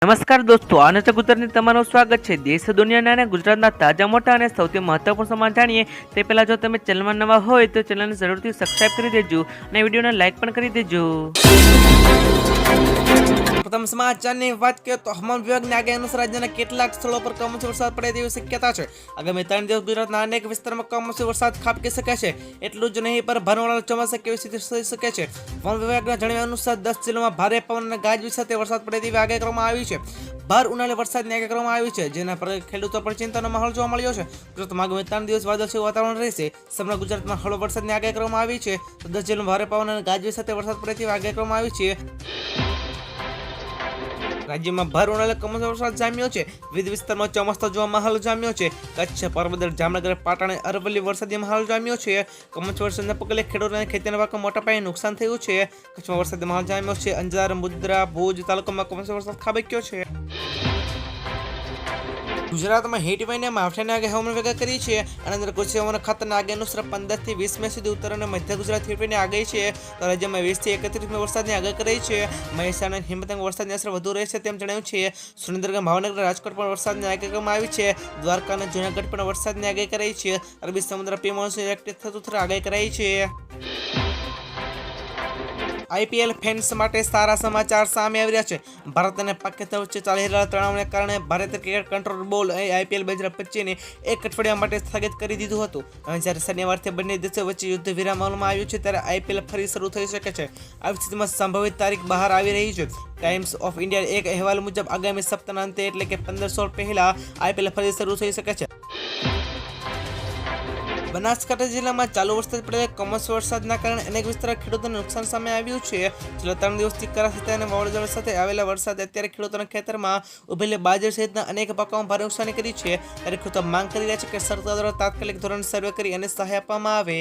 નમસ્કાર દોસ્તો, આનંદ ગુજરાતની તમારું સ્વાગત છે। દેશ દુનિયાના અને ગુજરાતના તાજા મોટા અને સૌથી મહત્વપૂર્ણ સમાચાર જાણીએ તે પહેલા જો તમે ચેનલમાં નવા હોય તો ચેનલને જરૂરથી સબસ્ક્રાઇબ કરી દેજો અને વિડીયોને લાઇક પણ કરી દેજો। પ્રથમ સમાચારની વાત કરીએ તો હવામાન વિભાગની આગાહી અનુસાર રાજ્યના કેટલાક સ્થળો પર કમોસમી વરસાદ પડે તેવી શક્યતા છે। આગામી 3 દિવસ ગુજરાતના અનેક વિસ્તારોમાં કમોસમી વરસાદ ખાબકી શકે છે। એટલું જ નહીં પર ભરવાળા ચોમાસા કેવી સ્થિતિ થઈ શકે છે। હવામાન વિભાગના જણાવ્યા અનુસાર 10 જિલ્લામાં ભારે પવન અને ગાજવીજ સાથે વરસાદ પડે તેવી આગાહી કરવામાં આવી છે। ભર ઉનાળે વરસાદની આગાહી કરવામાં આવી છે, જેના પર ખેડૂતો પર ચિંતાનો માહોલ જોવા મળ્યો છે। ગુજરાતમાં આગામી 3 દિવસ વાદળછાયું વાતાવરણ રહેશે। સમગ્ર ગુજરાતમાં હળવો વરસાદની આગાહી કરવામાં આવી છે। 10 જિલ્લામાં ભારે પવન અને ગાજવીજ સાથે વરસાદ પડે તેવી આગાહી કરવામાં આવી છે। રાજ્યમાં ભર ઉનાળે કમોસમી વરસાદ જામ્યો છે। વિવિધ વિસ્તારમાં ચોમાસા જોવા માહોલ જામ્યો છે। કચ્છ, પોરબંદર, જામનગર, પાટણ અને અરવલ્લી વરસાદી માહોલ જામ્યો છે। કમોસમી વરસાદના પગલે ખેડૂતોને ખેતીના પાકમાં મોટા પાયે નુકસાન થયું છે। કચ્છમાં વરસાદી માહોલ જામ્યો છે। અંજાર, મુદ્રા, ભુજ તાલુકામાં કમોસમી વરસાદ ખાબક્યો છે। ગુજરાતમાં હીટ વેવની માવઠાની આગાહી હવામાન વિભાગે કરી છે। અને કૃષિ હવામાન ખાતાની આગાહી અનુસાર 15 થી 20 મે સુધી ઉત્તર અને મધ્ય ગુજરાત હીટ વેવની આગાહી છે। તો રાજ્યમાં 20 થી 31 મે વરસાદની આગાહી કરી છે। મહેસાણા અને હિંમતનગર વરસાદની અસર વધુ રહેશે તેમ જણાવ્યું છે। સુરેન્દ્રનગર, ભાવનગર, રાજકોટ પણ વરસાદની આગાહી કરવામાં આવી છે। દ્વારકા અને જૂનાગઢ પણ વરસાદની આગાહી કરાઈ છે। અરબી સમુદ્ર પ્રી મોન્સૂન એક્ટિવ થતું આગાહી કરાઈ છે। આઈપીએલ ફેન્સ માટે સારા સમાચાર સામે આવી રહ્યા છે। ભારત અને પાકિસ્તાન વચ્ચે ચાલી રહેલા તણાવને કારણે ભારતીય ક્રિકેટ કંટ્રોલ બોર્ડ આઈપીએલ 2025ને એક અઠવાડિયા માટે સ્થગિત કરી દીધું હતું। જ્યારે શનિવારથી બંને દેશો વચ્ચે યુદ્ધ વિરામ અમલમાં આવ્યું છે, ત્યારે આઈપીએલ ફરી શરૂ થઈ શકે છે। આવી સ્થિતિમાં સંભવિત તારીખ બહાર આવી રહી છે। ટાઈમ્સ ઓફ ઇન્ડિયા એક અહેવાલ મુજબ આગામી સપ્તાહના અંતે એટલે કે 15 પહેલા આઈપીએલ ફરી શરૂ થઈ શકે છે। બનાસકાંઠા જિલ્લામાં ચાલુ વરસાદ પડેલા કમોસમી વરસાદના કારણે અનેક વિસ્તારોમાં ખેડૂતોને નુકસાન સામે આવ્યું છે। છેલ્લા 3 દિવસથી કરા સાથે અને વાવાઝોડા સાથે આવેલા વરસાદ અત્યારે ખેડૂતોના ખેતરમાં ઉભેલી બાજરી સહિતના અનેક પાકોમાં ભારે નુકસાની કરી છે। ત્યારે ખેડૂતો માંગ કરી રહ્યા છે કે સરકાર દ્વારા તાત્કાલિક ધોરણે સર્વે કરી અને સહાય આપવામાં આવે।